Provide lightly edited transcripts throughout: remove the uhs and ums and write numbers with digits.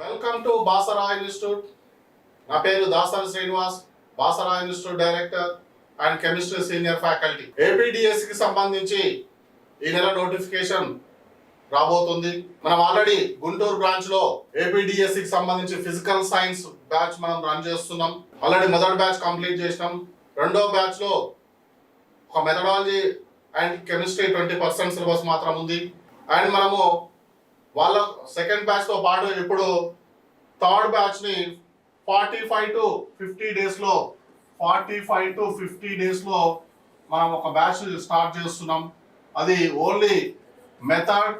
Welcome to Basara institute. నా పేరు Dasari Srinivas, Basara institute director and chemistry senior faculty. ఏపీడిఎస్సికి సంబంధించి ఈ నెల నోటిఫికేషన్ రాబోతుంది. మనం ఆల్రెడీ గుంటూరు బ్రాంచ్ లో ఏపీడిఎస్సికి సంబంధించి ఫిజికల్ సైన్స్ బ్యాచ్ మనం రన్ చేస్తున్నాం. ఆల్రెడీ మొదటి బ్యాచ్ కంప్లీట్ చేసినాం. రెండో బ్యాచ్ లో ఒక మెథడాలజీ అండ్ కెమిస్ట్రీ 20% సిలబస్ మాత్రం ఉంది. అండ్ మనము వాళ్ళ సెకండ్ బ్యాచ్ తో పాటు ఇప్పుడు థర్డ్ బ్యాచ్ ని 45 to 50 డేస్ లో మనం ఒక బ్యాచ్ స్టార్ట్ చేస్తున్నాం. అది ఓన్లీ మెథడ్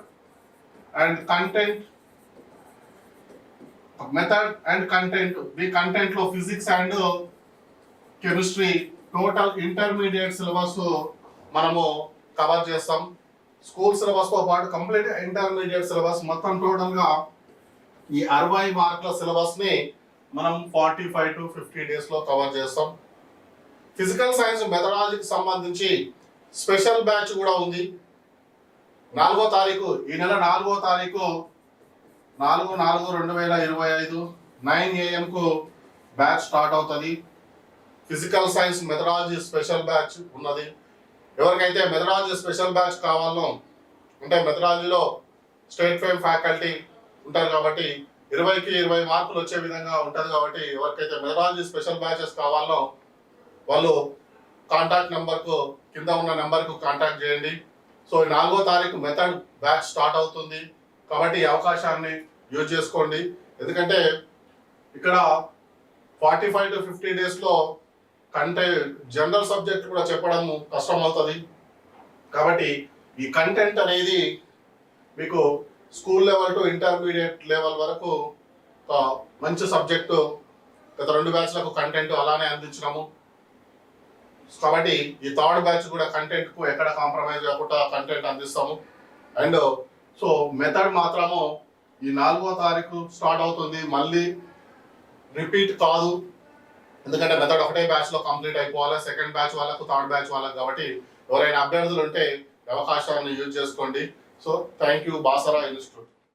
అండ్ కంటెంట్ ఈ కంటెంట్ లో physics and chemistry total intermediate syllabus మనము కవర్ చేస్తాం. స్కూల్ సిలబస్ తో పాటు కంప్లీట్ ఇంటర్మీడియట్ సిలబస్ మొత్తం టోటల్ గా ఈ 60 మార్కుల సిలబస్ ని మనం 45 to 50 డేస్ లో కవర్ చేస్తాం. ఫిజికల్ సైన్స్ మెథడాలజీకి సంబంధించి స్పెషల్ బ్యాచ్ కూడా ఉంది. 4వ తారీఖు, ఈ నెల 4వ తారీఖు 4/4/2025 9 AM కు బ్యాచ్ స్టార్ట్ అవుతుంది. Physical science methodology special batch ఉన్నది. ఎవరికైతే మెథడాలజీ స్పెషల్ బ్యాచ్ కావాలో, అంటే మెథడాలజీలో స్టేట్ ఫేమ్ ఫ్యాకల్టీ ఉంటారు కాబట్టి 20కి 20 మార్కులు వచ్చే విధంగా ఉంటుంది. కాబట్టి ఎవరికైతే మెథడాలజీ స్పెషల్ బ్యాచెస్ కావాలో వాళ్ళు కాంటాక్ట్ నెంబర్కు, కింద ఉన్న నెంబర్కు కాంటాక్ట్ చేయండి. సో 4వ తారీఖు మెథడ్ బ్యాచ్ స్టార్ట్ అవుతుంది కాబట్టి ఈ అవకాశాన్ని యూజ్ చేసుకోండి. ఎందుకంటే ఇక్కడ 45 to 50 డేస్లో జనరల్ సబ్జెక్ట్ కూడా చెప్పడం కష్టం అవుతుంది. కాబట్టి ఈ కంటెంట్ అనేది మీకు school level to intermediate level వరకు మంచి సబ్జెక్టు. గత 2 బ్యాచ్లకు కంటెంట్ అలానే అందించినాము. కాబట్టి ఈ థర్డ్ బ్యాచ్ కూడా కంటెంట్కు ఎక్కడ కాంప్రమైజ్ కాకుండా కంటెంట్ అందిస్తాము. అండ్ సో మెథడ్ మాత్రము ఈ 4వ తారీఖు స్టార్ట్ అవుతుంది. మళ్ళీ రిపీట్ కాదు, ఎందుకంటే మెథడ్ ఒకటే బ్యాచ్ లో కంప్లీట్ అయిపోవాలి. సెకండ్ బ్యాచ్ వాళ్ళకు, థర్డ్ బ్యాచ్ వాళ్ళకు. కాబట్టి ఎవరైనా అభ్యర్థులు ఉంటే అవకాశాన్ని యూజ్ చేసుకోండి. So thank you, Basara institute.